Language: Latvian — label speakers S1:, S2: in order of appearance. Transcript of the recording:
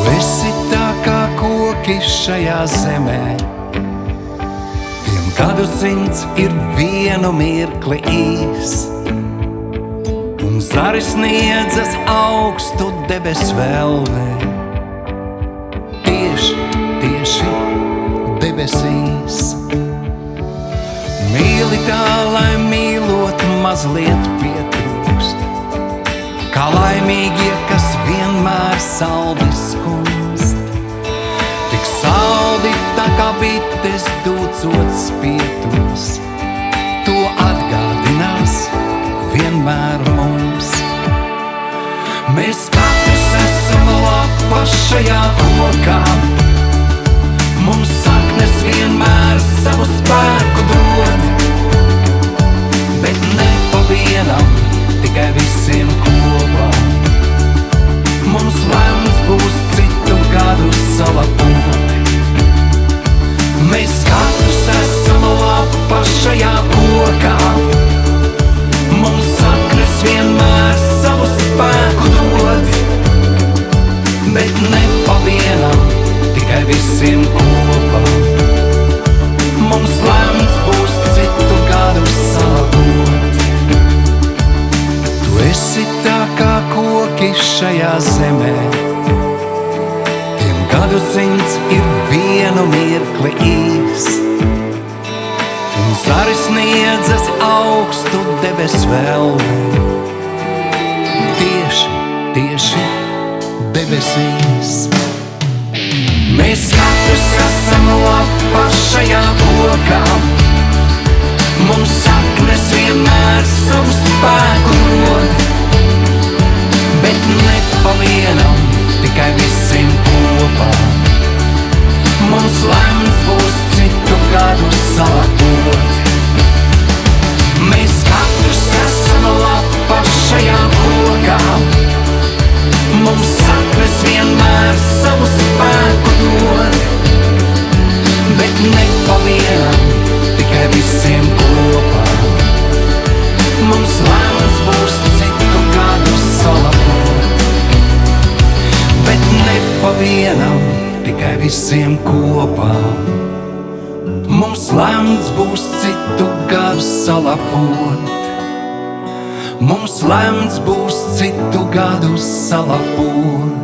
S1: Tu esi tā kā koki šajā zemē, tiem gadu simts ir vienu mirkli īs, un zari sniedzas augstu debesu velvē. Tieši debesīs. Mīli tā, lai mīlot mazliet pietrūkst, kā laimīgie, kas vienmēr saldi skumst. Tik saldi tā kā bites dūcot spietos, to atgādinās vienmēr mums. Mēs katrs esam lapa šajā kokā, mums saknes vienmēr savu spēku dod, bet ne pa vienam, tikai visiem kopā. Mums lemts būs citu gadu salapot. Mēs katrs esam lapa šajā kokā, mums saknes vienmēr savu spēku dod, bet ne pa vienam, tikai visiem kopā. Mums lemts būs citu gadu salabot. Tu esi tā kā koki šajā zemē, tiem gadu simts ir vienu mirkli īs, un zari sniedzas augstu debesu velvē. Tieši debesīs. Mēs katrs esam lapa šajā kokā, mums saknes vienmēr savu spēku dod, bet ne pa vienam, tikai visiem kopā. Mums lemts būs citu gadu salapot. Mēs katrs esam lapa šajā kokā, mums saknes vienmēr savu spēku dod, bet ne pa vienam, tikai visiem kopā. Mums lemts būs citu gadu salapot, bet ne pa vienam, tikai visiem kopā. Mums lemts būs citu gadu salapot, mums lemts būs citu gadu salapot.